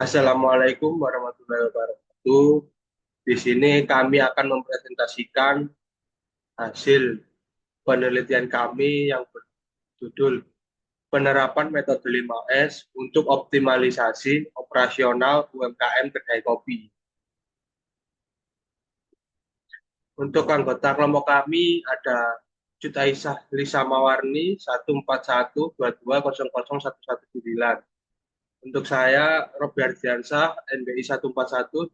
Assalamualaikum warahmatullahi wabarakatuh. Di sini kami akan mempresentasikan hasil penelitian kami yang berjudul Penerapan Metode 5S untuk Optimalisasi Operasional UMKM Kedai Kopi. Untuk anggota kelompok kami ada Cut Aisyah Lisa Mawarni 14122001119. Untuk saya Robi Ardiansyah NBI 14122000120.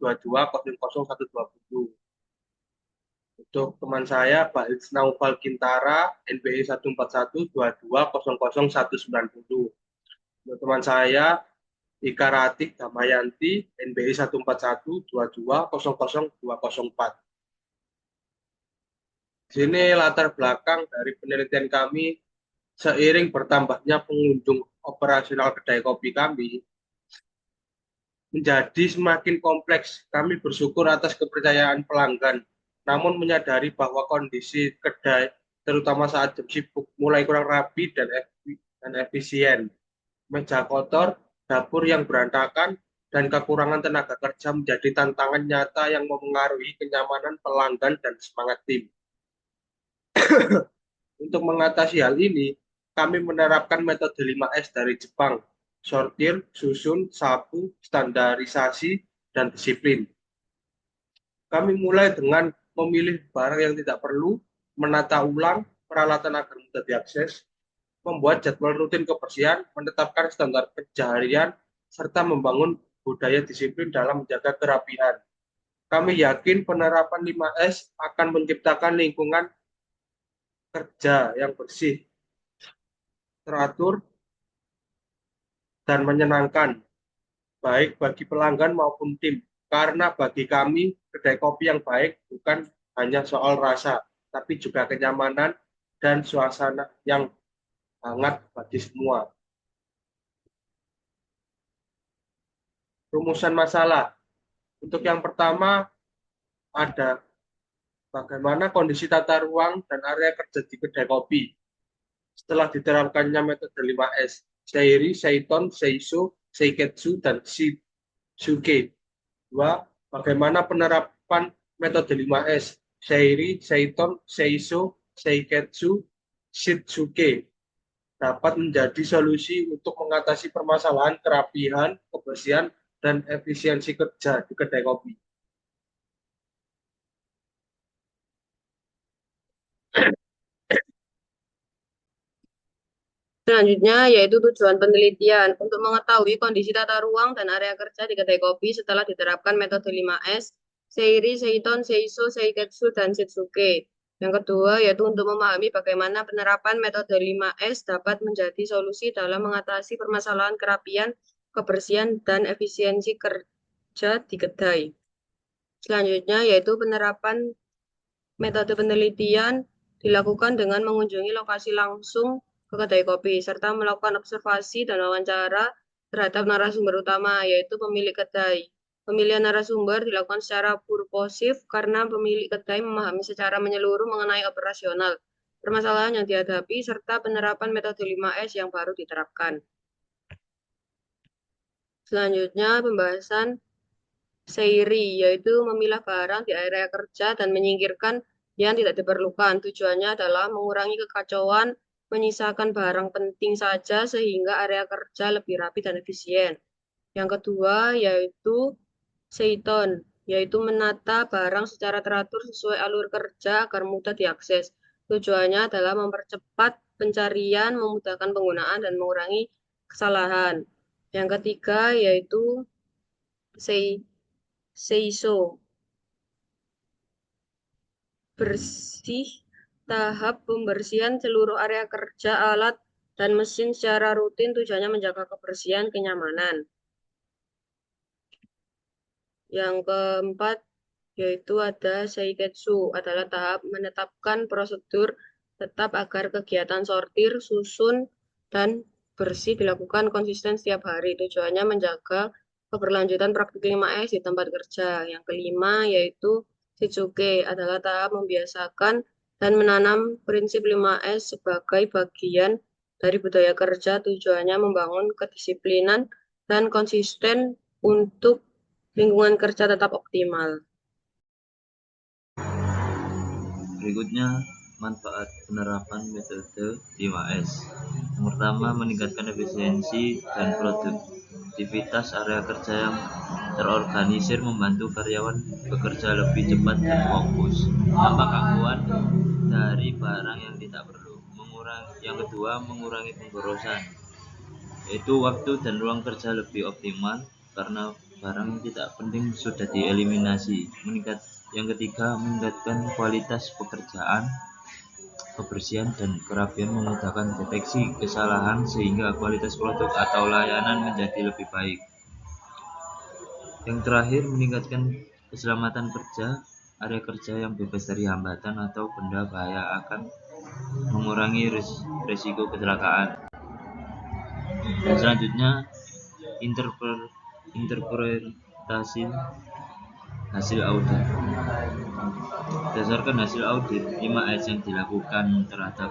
Untuk teman saya, Baik Naufal Kintara, NBI 14122000190. Untuk teman saya, Ika Ratih Damayanti, NBI 14122000204. Di sini latar belakang dari penelitian kami, seiring bertambahnya pengunjung operasional kedai kopi kami, menjadi semakin kompleks. Kami bersyukur atas kepercayaan pelanggan, namun menyadari bahwa kondisi kedai, terutama saat jam sibuk, mulai kurang rapi dan efisien. Meja kotor, dapur yang berantakan, dan kekurangan tenaga kerja menjadi tantangan nyata yang memengaruhi kenyamanan pelanggan dan semangat tim. Untuk mengatasi hal ini, kami menerapkan metode 5S dari Jepang: sortir, susun, sapu, standarisasi, dan disiplin. Kami mulai dengan memilih barang yang tidak perlu, menata ulang peralatan agar mudah diakses, membuat jadwal rutin kebersihan, menetapkan standar pencaharian, serta membangun budaya disiplin dalam menjaga kerapihan. Kami yakin penerapan 5S akan menciptakan lingkungan kerja yang bersih, teratur, dan menyenangkan, baik bagi pelanggan maupun tim. Karena bagi kami, kedai kopi yang baik bukan hanya soal rasa, tapi juga kenyamanan dan suasana yang hangat bagi semua. Rumusan masalah. Untuk yang pertama, ada bagaimana kondisi tata ruang dan area kerja di kedai kopi. Setelah diterapkannya metode 5S, Seiri, Seiton, Seiso, Seiketsu, dan Shitsuke. Dua, bagaimana penerapan metode 5S, Seiri, Seiton, Seiso, Seiketsu, Shitsuke dapat menjadi solusi untuk mengatasi permasalahan kerapihan, kebersihan, dan efisiensi kerja di kedai kopi. Selanjutnya, yaitu tujuan penelitian untuk mengetahui kondisi tata ruang dan area kerja di kedai kopi setelah diterapkan metode 5S, Seiri, Seiton, Seiso, Seiketsu, dan Shitsuke. Yang kedua, yaitu untuk memahami bagaimana penerapan metode 5S dapat menjadi solusi dalam mengatasi permasalahan kerapian, kebersihan, dan efisiensi kerja di kedai. Selanjutnya, yaitu penerapan metode penelitian dilakukan dengan mengunjungi lokasi langsung ke kedai kopi, serta melakukan observasi dan wawancara terhadap narasumber utama, yaitu pemilik kedai. Pemilihan narasumber dilakukan secara purposif karena pemilik kedai memahami secara menyeluruh mengenai operasional, permasalahan yang dihadapi, serta penerapan metode 5S yang baru diterapkan. Selanjutnya, pembahasan Seiri, yaitu memilah barang di area kerja dan menyingkirkan yang tidak diperlukan. Tujuannya adalah mengurangi kekacauan, menyisakan barang penting saja sehingga area kerja lebih rapi dan efisien. Yang kedua yaitu Seiton, yaitu menata barang secara teratur sesuai alur kerja agar mudah diakses. Tujuannya adalah mempercepat pencarian, memudahkan penggunaan, dan mengurangi kesalahan. Yang ketiga yaitu Seiso, bersih tahap pembersihan seluruh area kerja, alat, dan mesin secara rutin, tujuannya menjaga kebersihan, kenyamanan. Yang keempat yaitu ada Seiketsu, adalah tahap menetapkan prosedur tetap agar kegiatan sortir, susun, dan bersih dilakukan konsisten setiap hari. Tujuannya menjaga keberlanjutan praktik 5S di tempat kerja. Yang kelima yaitu Shitsuke, adalah tahap membiasakan dan menanam prinsip 5S sebagai bagian dari budaya kerja. Tujuannya membangun kedisiplinan dan konsisten untuk lingkungan kerja tetap optimal. Berikutnya, manfaat penerapan metode 5S. Yang pertama, meningkatkan efisiensi dan produktivitas area kerja yang terorganisir, membantu karyawan bekerja lebih cepat dan fokus tanpa gangguan dari barang yang tidak perlu. Yang kedua, mengurangi pemborosan, yaitu waktu dan ruang kerja lebih optimal karena barang yang tidak penting sudah dieliminasi. Yang ketiga, meningkatkan kualitas pekerjaan, kebersihan dan kerapian, memudahkan deteksi kesalahan sehingga kualitas produk atau layanan menjadi lebih baik. Yang terakhir, meningkatkan keselamatan kerja. Area kerja yang bebas dari hambatan atau benda bahaya akan mengurangi risiko kecelakaan. Dan selanjutnya, interpretasi hasil audit. Berdasarkan hasil audit 5S yang dilakukan terhadap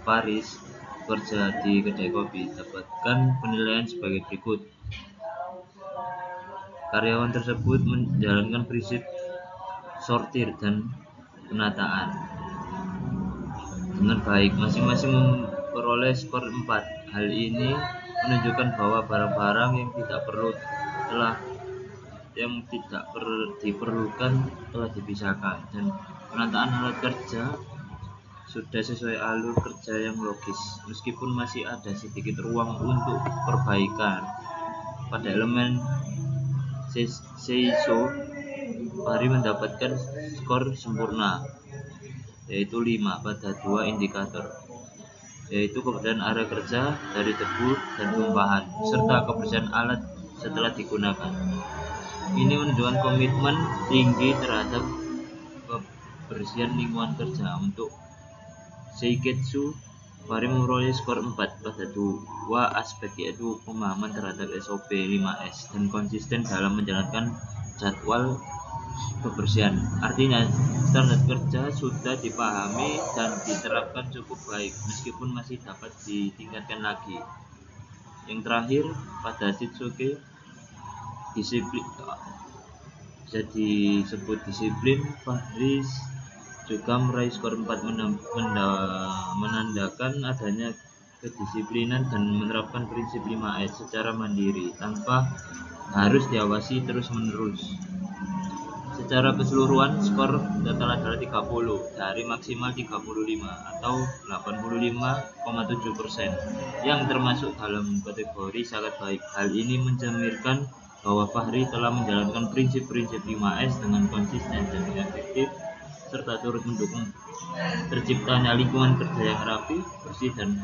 Faris kerja di kedai kopi, dapatkan penilaian sebagai berikut. Karyawan tersebut menjalankan prinsip sortir dan penataan dengan baik, masing-masing memperoleh skor 4. Hal ini menunjukkan bahwa barang-barang yang tidak diperlukan telah dipisahkan, dan penataan alat kerja sudah sesuai alur kerja yang logis, meskipun masih ada sedikit ruang untuk perbaikan. Pada elemen Seiso, Fahri mendapatkan skor sempurna, yaitu 5 pada 2 indikator, yaitu kebersihan area kerja dari debu dan tumpahan, serta kebersihan alat setelah digunakan. Ini menunjukkan komitmen tinggi terhadap kebersihan lingkungan kerja. Untuk Seiketsu, Fahri memperoleh skor 4 pada 2 aspek, yaitu pemahaman terhadap SOP 5S dan konsisten dalam menjalankan jadwal kebersihan. Artinya, standar kerja sudah dipahami dan diterapkan cukup baik, meskipun masih dapat ditingkatkan lagi. Yang terakhir, pada Shitsuke, bisa disebut disiplin. Fahri juga meraih skor 4, menandakan adanya kedisiplinan dan menerapkan prinsip 5S secara mandiri tanpa harus diawasi terus-menerus. Secara keseluruhan, skor total adalah 30 dari maksimal 35 atau 85,7%, yang termasuk dalam kategori sangat baik. Hal ini mencerminkan bahwa Fahri telah menjalankan prinsip-prinsip 5S dengan konsisten dan efektif, serta turut mendukung terciptanya lingkungan kerja yang rapi, bersih, dan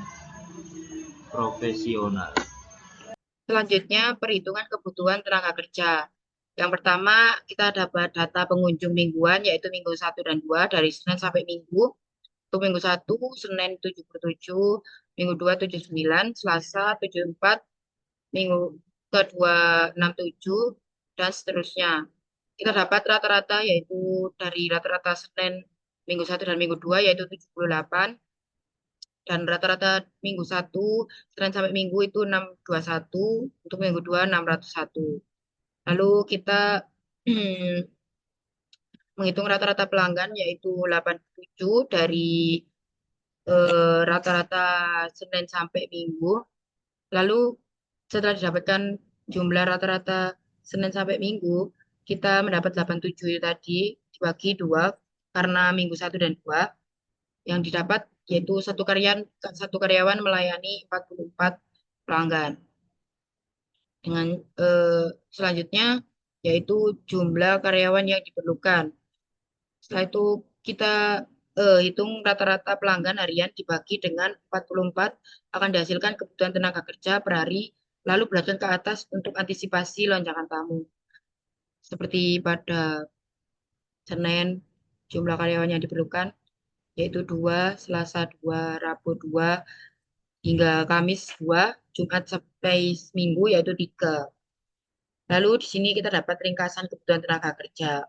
profesional. Selanjutnya, perhitungan kebutuhan tenaga kerja. Yang pertama, kita dapat data pengunjung mingguan, yaitu minggu 1 dan 2 dari Senin sampai Minggu. Untuk minggu 1, Senin 77, minggu 2 79, Selasa 74, minggu kedua 67, dan seterusnya. Kita dapat rata-rata, yaitu dari rata-rata Senin minggu 1 dan minggu 2, yaitu 78, dan rata-rata minggu 1 Senin sampai Minggu itu 621, untuk minggu 2 601. Lalu kita menghitung rata-rata pelanggan, yaitu 87 dari rata-rata Senin sampai Minggu. Lalu setelah didapatkan jumlah rata-rata Senin sampai Minggu, kita mendapat 87 itu tadi dibagi 2 karena minggu 1 dan 2. Yang didapat yaitu satu karyawan melayani 44 pelanggan. Dengan selanjutnya yaitu jumlah karyawan yang diperlukan. Setelah itu kita hitung rata-rata pelanggan harian dibagi dengan 44, akan dihasilkan kebutuhan tenaga kerja per hari, lalu berlanjut ke atas untuk antisipasi lonjakan tamu. Seperti pada Senin, jumlah karyawan yang diperlukan yaitu 2, Selasa 2, Rabu 2, hingga Kamis 2, Jumat sampai Minggu yaitu 3. Lalu di sini kita dapat ringkasan kebutuhan tenaga kerja.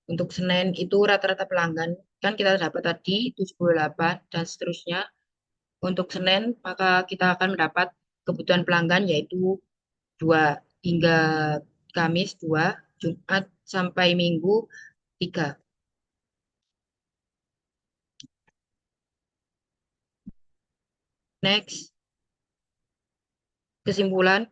Untuk Senin itu rata-rata pelanggan, kan kita dapat tadi 78 dan seterusnya. Untuk Senin, maka kita akan mendapat kebutuhan pelanggan yaitu 2 hingga Kamis 2, Jumat sampai Minggu 3. Next, kesimpulan.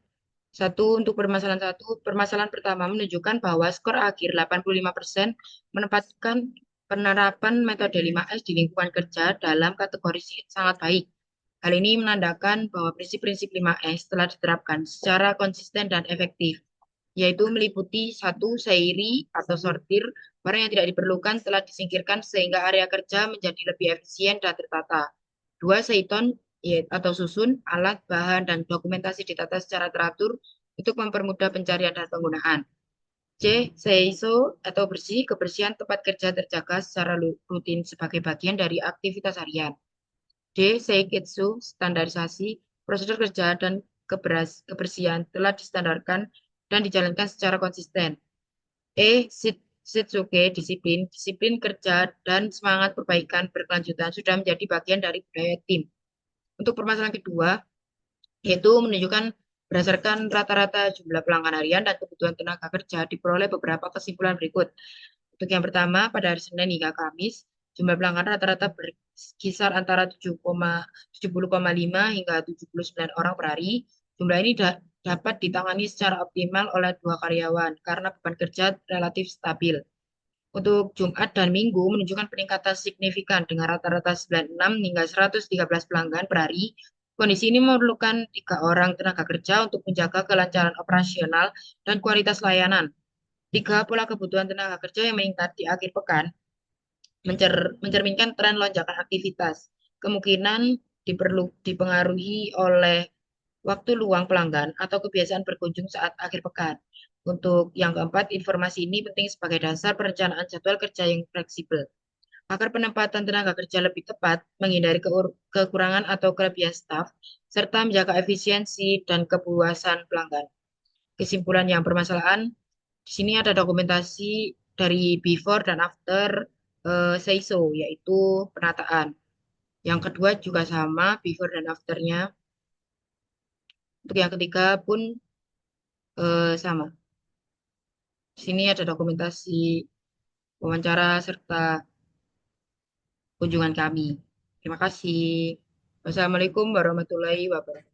Untuk permasalahan pertama menunjukkan bahwa skor akhir 85% menempatkan penerapan metode 5S di lingkungan kerja dalam kategori sangat baik. Hal ini menandakan bahwa prinsip-prinsip 5S telah diterapkan secara konsisten dan efektif, yaitu meliputi 1. Seiri atau sortir, barang yang tidak diperlukan telah disingkirkan sehingga area kerja menjadi lebih efisien dan tertata. 2. Seiton atau susun, alat, bahan, dan dokumentasi ditata secara teratur untuk mempermudah pencarian dan penggunaan. C. Seiso atau bersih, kebersihan tempat kerja terjaga secara rutin sebagai bagian dari aktivitas harian. D. Seiketsu, standarisasi, prosedur kerja dan kebersihan telah distandarkan dan dijalankan secara konsisten. E. Shitsuke, disiplin, disiplin kerja dan semangat perbaikan berkelanjutan sudah menjadi bagian dari budaya tim. Untuk permasalahan kedua, yaitu menunjukkan berdasarkan rata-rata jumlah pelanggan harian dan kebutuhan tenaga kerja diperoleh beberapa kesimpulan berikut. Untuk yang pertama, pada hari Senin hingga Kamis, jumlah pelanggan rata-rata berkisar antara 70,5 hingga 79 orang per hari. Jumlah ini dapat ditangani secara optimal oleh 2 karyawan karena beban kerja relatif stabil. Untuk Jumat dan Minggu menunjukkan peningkatan signifikan dengan rata-rata 96 hingga 113 pelanggan per hari. Kondisi ini memerlukan 3 orang tenaga kerja untuk menjaga kelancaran operasional dan kualitas layanan. 3. Pola kebutuhan tenaga kerja yang meningkat di akhir pekan mencerminkan tren lonjakan aktivitas. Kemungkinan dipengaruhi oleh waktu luang pelanggan atau kebiasaan berkunjung saat akhir pekan. Untuk yang keempat, informasi ini penting sebagai dasar perencanaan jadwal kerja yang fleksibel. Agar penempatan tenaga kerja lebih tepat, menghindari kekurangan atau kelebihan staf, serta menjaga efisiensi dan kepuasan pelanggan. Kesimpulan yang permasalahan, di sini ada dokumentasi dari before dan after Seiso, yaitu penataan. Yang kedua juga sama, before dan afternya. Untuk yang ketiga pun sama. Di sini ada dokumentasi wawancara serta kunjungan kami. Terima kasih. Wassalamualaikum warahmatullahi wabarakatuh.